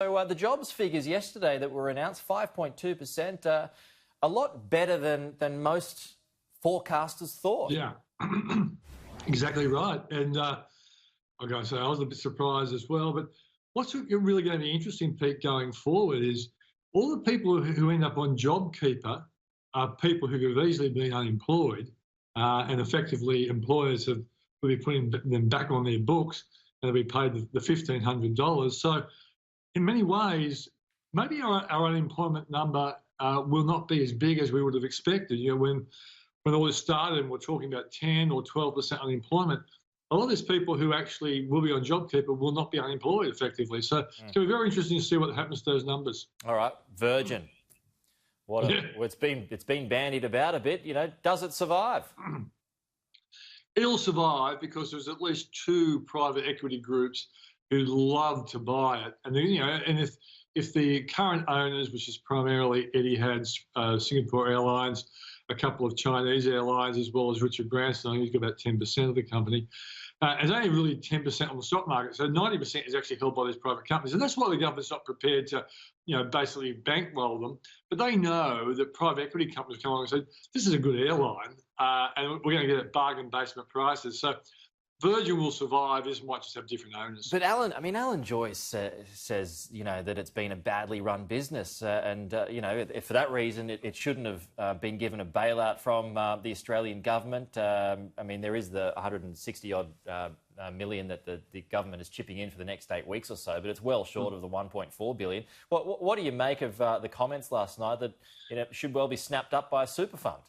So the jobs figures yesterday that were announced, 5.2%, a lot better than most forecasters thought. Yeah, exactly right. And I've got to say, I was a bit surprised as well. But what's really going to be interesting, Pete, going forward is all the people who end up on JobKeeper are people who have easily been unemployed, and effectively employers will be putting them back on their books, and they'll be paid the $1,500. So in many ways, maybe our unemployment number will not be as big as we would have expected. You know, when all this started and we're talking about 10 or 12% unemployment, a lot of these people who actually will be on JobKeeper will not be unemployed effectively. So it's going to be very interesting to see what happens to those numbers. All right, Virgin. It's been bandied about a bit. You know, does it survive? It'll survive because there's at least two private equity groups who love to buy it, and then, and if the current owners, which is primarily Etihad's Singapore Airlines, a couple of Chinese airlines, as well as Richard Branson, he's got about 10% of the company. It's only really 10% on the stock market, so 90% is actually held by these private companies, and that's why the government's not prepared to, basically bankroll them. But they know that private equity companies come along and say, "This is a good airline, and we're going to get it at bargain basement prices." So Virgin will survive. This might just have different owners. But Alan Joyce says, that it's been a badly run business, and for that reason, it shouldn't have been given a bailout from the Australian government. There is the 160 odd million that the government is chipping in for the next 8 weeks or so, but it's well short of the 1.4 billion. What do you make of the comments last night that it should well be snapped up by a super fund?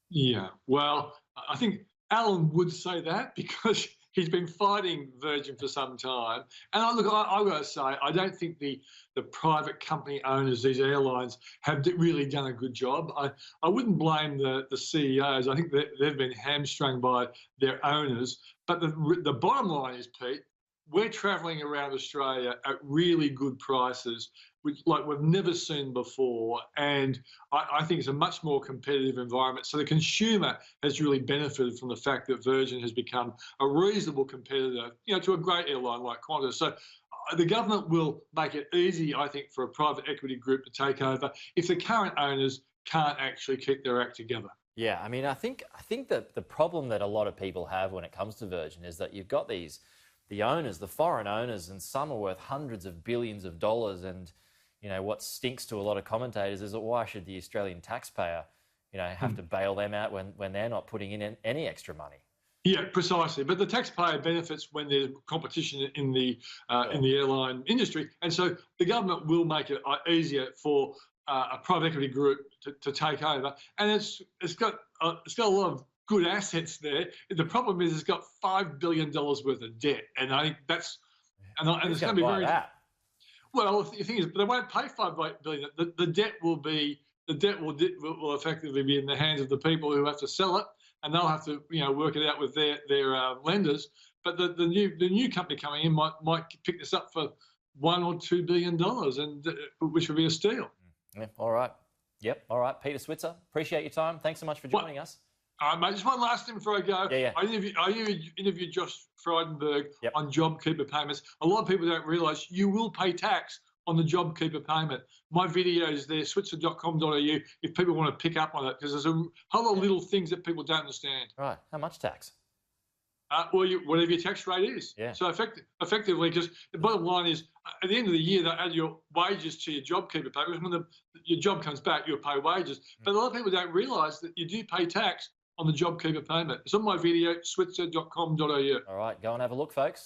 Yeah, well, I think Alan would say that because he's been fighting Virgin for some time. And I've got to say, I don't think the private company owners, these airlines, have really done a good job. I wouldn't blame the CEOs. I think they've been hamstrung by their owners. But the bottom line is, Pete, we're travelling around Australia at really good prices, which we've never seen before, and I think it's a much more competitive environment. So the consumer has really benefited from the fact that Virgin has become a reasonable competitor, to a great airline like Qantas. So the government will make it easy, I think, for a private equity group to take over if the current owners can't actually keep their act together. Yeah, I think that the problem that a lot of people have when it comes to Virgin is that you've got the owners, the foreign owners, and some are worth hundreds of billions of dollars. And, what stinks to a lot of commentators is that why should the Australian taxpayer, have to bail them out when they're not putting in any extra money? Yeah, precisely. But the taxpayer benefits when there's competition in the airline industry. And so the government will make it easier for a private equity group to take over. And it's got a lot of good assets there. The problem is it's got $5 billion worth of debt, and I think that's and it's going to be very. That? Well, the thing is, but they won't pay $5 billion. The debt will effectively be in the hands of the people who have to sell it, and they'll have to work it out with their lenders. But the new company coming in might pick this up for $1 or $2 billion, and which would be a steal. Yeah, all right. Yep. All right. Peter Switzer, appreciate your time. Thanks so much for joining us. Mate, just one last thing before I go. Yeah. I interviewed Josh Frydenberg on JobKeeper payments. A lot of people don't realise you will pay tax on the JobKeeper payment. My video is there, switzer.com.au, if people want to pick up on it, because there's a whole lot of little things that people don't understand. Right. How much tax? Whatever your tax rate is. Yeah. So effectively, because the bottom line is, at the end of the year, they add your wages to your JobKeeper payment. When your job comes back, you'll pay wages. But a lot of people don't realise that you do pay tax on the JobKeeper payment. It's on my video, switzer.com.au. All right, go and have a look, folks.